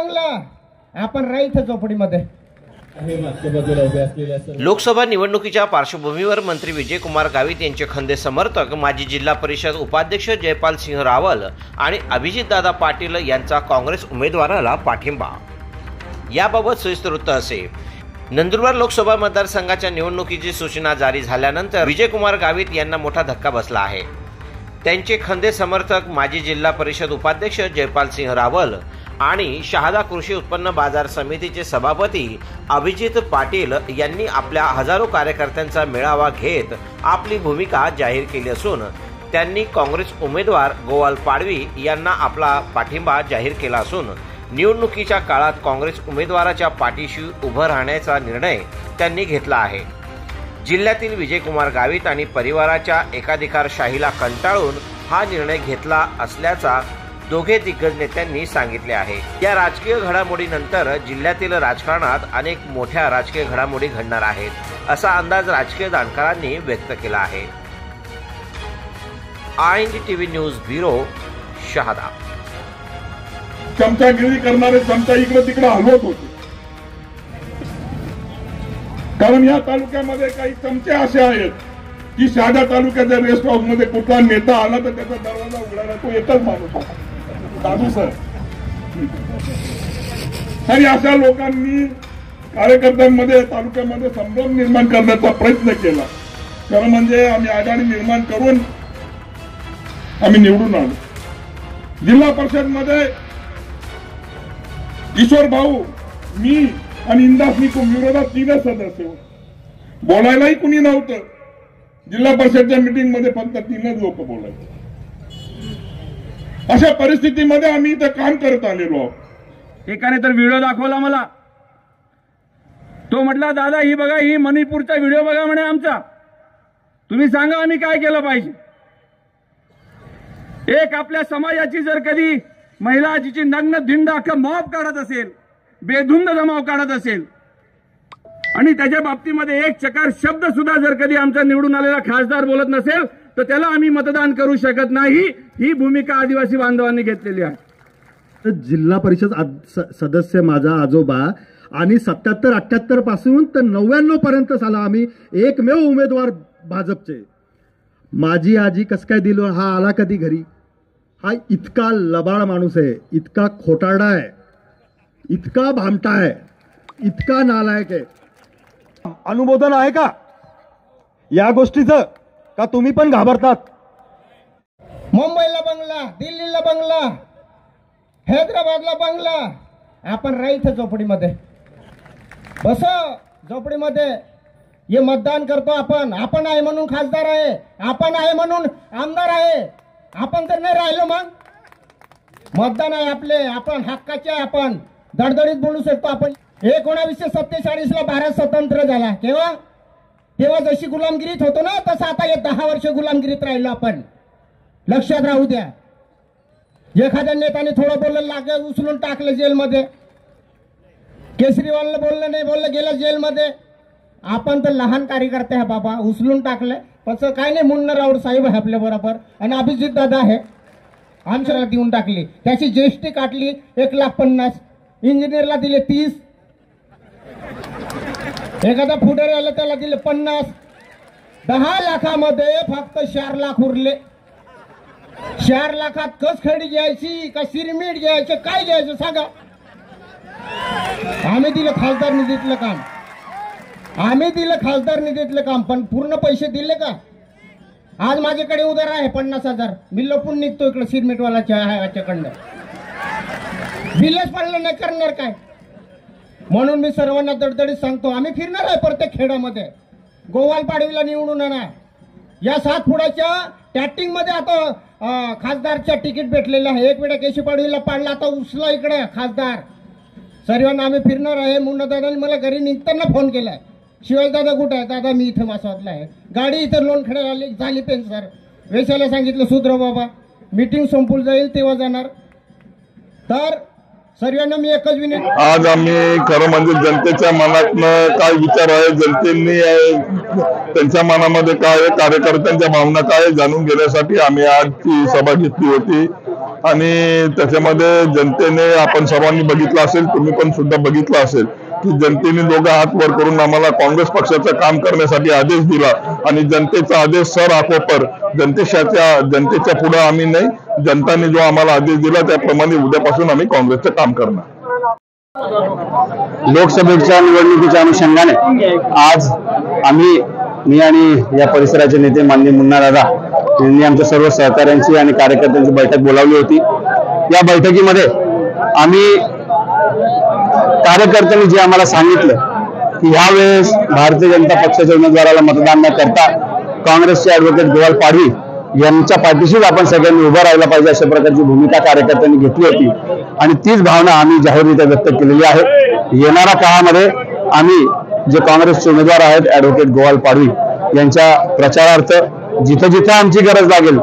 बंगला आपण राहतो झोपडीमध्ये। लोकसभा निवडणुकीच्या पार्श्वभूमीवर मंत्री विजयकुमार गावित यांचे खंदे समर्थक माजी जिल्हा परिषद उपाध्यक्ष जयपाल सिंह रावल आणि अभिजितदादा पाटील यांचा काँग्रेस उमेदवाराला पाठिंबा। याबाबत सविस्तर वृत्त असे। नंदुरबार लोकसभा मतदारसंघाच्या निवडणुकीची सूचना जारी झाल्यानंतर विजयकुमार गावित यांना मोठा धक्का बसला आहे। त्यांचे खंदे समर्थक माजी जिल्हा परिषद उपाध्यक्ष जयपाल सिंह रावल आणि शहादा कृषी उत्पन्न बाजार समितीचे सभापती अभिजित पाटील यांनी आपल्या हजारो कार्यकर्त्यांचा मेळावा घेत आपली भूमिका जाहीर केली असून त्यांनी काँग्रेस उमेदवार गोवाल पाडवी यांना आपला पाठिंबा जाहीर केला असून निवडणुकीच्या काळात काँग्रेस उमेदवाराच्या पाठीशी उभं राहण्याचा निर्णय त्यांनी घेतला आहे। जिल्ह्यातील विजयकुमार गावित आणि परिवाराच्या एकाधिकारशाहीला कंटाळून हा निर्णय घेतला असल्याचा दोघे दिग्गज नेत्यांनी सांगितले आहे। या राजकीय घडामोडीनंतर जिल्ह्यातील राजकारणात अनेक मोठ्या राजकीय घडामोडी घडणार आहेत असा अंदाज राजकीय जाणकारांनी व्यक्त केला आहे। INDTV news bureau Shahada. चमचागिरी करणारे चमचा इकडे तिकडे हलवत होते, कारण या तालुक्यामध्ये काही चमचे असे आहेत की शहादा तालुक्याच्या रेस्ट हाऊस मध्ये कुठला नेता आला तर त्याचा दरवाजा उघडायला तो एकच माणूस दादू सर। आणि अशा लोकांनी कार्यकर्त्यांमध्ये तालुक्यामध्ये संभ्रम निर्माण करण्याचा प्रयत्न केला। खरं म्हणजे आम्ही आघाडी निर्माण करून आम्ही निवडून आलो। जिल्हा परिषद मध्ये किशोर भाऊ, मी आणि इंदास निकुम विरोधात 3 सदस्य होते। बोलायलाही कुणी नव्हतं। जिल्हा परिषदच्या मीटिंग मध्ये फक्त 3 लोक बोलायचे। अशा परिस्थितीमध्ये आम्ही इथं काम करत आलेलो आहोत। एकाने तर व्हिडिओ दाखवला मला, तो म्हटला दादा ही बघा, ही मणिपूरचा व्हिडिओ बघा म्हणे आमचा, तुम्ही सांगा आम्ही काय केलं पाहिजे। एक आपल्या समाजाची जर कधी महिला जिची नग्न धिंड अख्खा मॉब काढत असेल, बेधुंद जमाव काढत असेल आणि त्याच्या बाबतीमध्ये एक चकार शब्द सुद्धा जर कधी आमचा निवडून आलेला खासदार बोलत नसेल तर त्याला आम्ही मतदान करू शकत नाही, ही भूमिका आदिवासी बांधवांनी घेतलेली आहे। जिल्हा परिषद सदस्य माझा आजोबा आणि 77-78 पासून तर 99 पर्यंत साला आम्ही एकमेव उमेदवार भाजपचे। माझी आजी कस काय दिलो हा आला कधी घरी, हा इतका लबाड माणूस आहे, इतका खोटारडा आहे, इतका भामटा आहे, इतका नालायक आहे। अनुमोदन आहे का या गोष्टीचं का तुम्ही पण घाबरतात? मुंबईला बंगला, दिल्लीला बंगला, हैदराबादला बंगला, आपण राहतो झोपडीमध्ये। बस झोपडीमध्ये हे मतदान करतो आपण। आपण आहे म्हणून खासदार आहे, आपण आहे म्हणून आमदार आहे। आपण तर नाही राहिलो मग मतदान आहे आपले, आपण हक्काचे आहे, आपण दडदडीत बोलू शकतो आपण। 1947 ला भारत स्वतंत्र झाला, तेव्हा जशी गुलामगिरीत होतो ना तसं आता हे 10 वर्ष गुलामगिरीत राहिलो आपण। लक्षात राहू द्या। एखाद्या नेत्याने थोडं बोललं लागे उचलून टाकलं जेलमध्ये, केजरीवालला बोललं नाही बोललं गेलं जेलमध्ये। आपण तर लहान कार्यकर्ते आहे बाबा, उचलून टाकलं पण काय नाही। मुन्ना राऊत साहेब आहे आपल्या बरोबर आणि अभिजित दादा आहे, आमच्याला देऊन टाकली, त्याची जीएसटी काटली 1,50,000, इंजिनियरला दिले 30, एखादा फुडेर आला त्याला दिले 50, 10 लाखामध्ये फक्त 4 लाख उरले। 4 लाखात कस खडी घ्यायची का सिरमीट घ्यायचं काय घ्यायचं सांगा? आम्ही दिलं खासदार निधीतलं काम, आम्ही दिलं खासदार निधीतलं काम, पण पूर्ण पैसे दिले का? आज माझ्याकडे उधार आहे 50,000, मी लपून निघतो इकडे सिरमीटवाल्याच्याकडनं, बिलच पडलं नाही, करणार काय? म्हणून मी सर्वांना दडदडीत सांगतो, आम्ही फिरणार आहे प्रत्येक खेड्यामध्ये। गोवाल पाडवीला निवडून आणा। या 7 फुटाच्या टॅटिंग मध्ये आता खासदारच्या तिकीट भेटलेलं आहे। एक वेळा केशी पाडवीला पाडला, आता उचला इकडे खासदार। सर्वांना आम्ही फिरणार आहे। मुन्ना दादांनी मला घरी निघताना फोन केलाय, शिवाय दादा कुठे आहे? दादा मी इथं मासवातला आहे, गाडी इथं लोणखड्या झाली पेन्सर। वेशाला सांगितलं सुधरव बाबा, मीटिंग संपून जाईल तेव्हा जाणार। तर सर्वांना मी एकच विनंती, आज आम्ही खरं म्हणजे जनतेच्या मनातनं काय विचार आहे, जनतेने त्यांच्या मनामध्ये काय, कार्यकर्त्यांच्या भावना काय जाणून घेण्यासाठी आम्ही आज ती सभा घेतली होती। आणि त्याच्यामध्ये जनतेने आपण सर्वांनी बघितलं असेल, तुम्ही पण सुद्धा बघितलं असेल की जनतेने दोघं हात वर करून आम्हाला काँग्रेस पक्षाचं काम करण्यासाठी आदेश दिला आणि जनतेचा आदेश सर आकोपर जनतेच्या पुढे आम्ही नाही, जनताने जो आम्हाला आदेश दिला त्याप्रमाणे उद्यापासून आम्ही काँग्रेसचं काम करणार। लोकसभेच्या निवडणुकीच्या अनुषंगाने आज मी आणि या परिसराचे नेते माननीय मुन्ना दादा यांनी आमच्या सर्व सहकाऱ्यांची आणि कार्यकर्त्यांची बैठक बोलावली होती। या बैठकीमध्ये आम्ही कार्यकर्त्यांनी जे आम्हाला सांगितलं की यावेळेस भारतीय जनता पक्षाच्या उमेदवाराला मतदान न करता काँग्रेसचे ॲडव्होकेट गोवाल पाडवी यांच्या पाठीशीच आपण सगळ्यांनी उभं राहायला पाहिजे अशा प्रकारची भूमिका कार्यकर्त्यांनी घेतली होती आणि तीच भावना आम्ही जाहीररित्या व्यक्त केलेली आहे। येणाऱ्या काळामध्ये आम्ही जे काँग्रेसचे उमेदवार आहेत ॲडव्होकेट गोवाल पाडवी यांच्या प्रचारार्थ जिथे जिथे आमची गरज लागेल,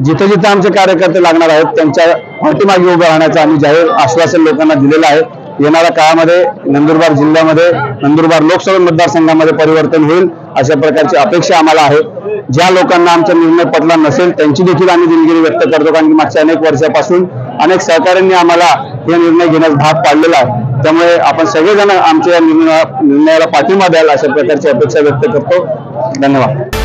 जिथे जिथे आमचे कार्यकर्ते लागणार आहेत त्यांच्या पाठीमागे उभं राहण्याचं आम्ही जाहीर आश्वासन लोकांना दिलेलं आहे। येणाऱ्या काळामध्ये नंदुरबार जिल्ह्यामध्ये नंदुरबार लोकसभा मतदारसंघामध्ये परिवर्तन होईल अशा प्रकारची अपेक्षा आम्हाला आहे। ज्या लोकांना आमचा निर्णय पटला नसेल त्यांची देखील आम्ही दिलगिरी व्यक्त करतो, कारण की मागच्या अनेक वर्षापासून अनेक सहकाऱ्यांनी आम्हाला हे निर्णय घेण्यास भाग पाडलेला आहे। त्यामुळे आपण सगळेजण आमच्या निर्णयाला पाठिंबा द्याल अशा प्रकारची अपेक्षा व्यक्त करतो। धन्यवाद।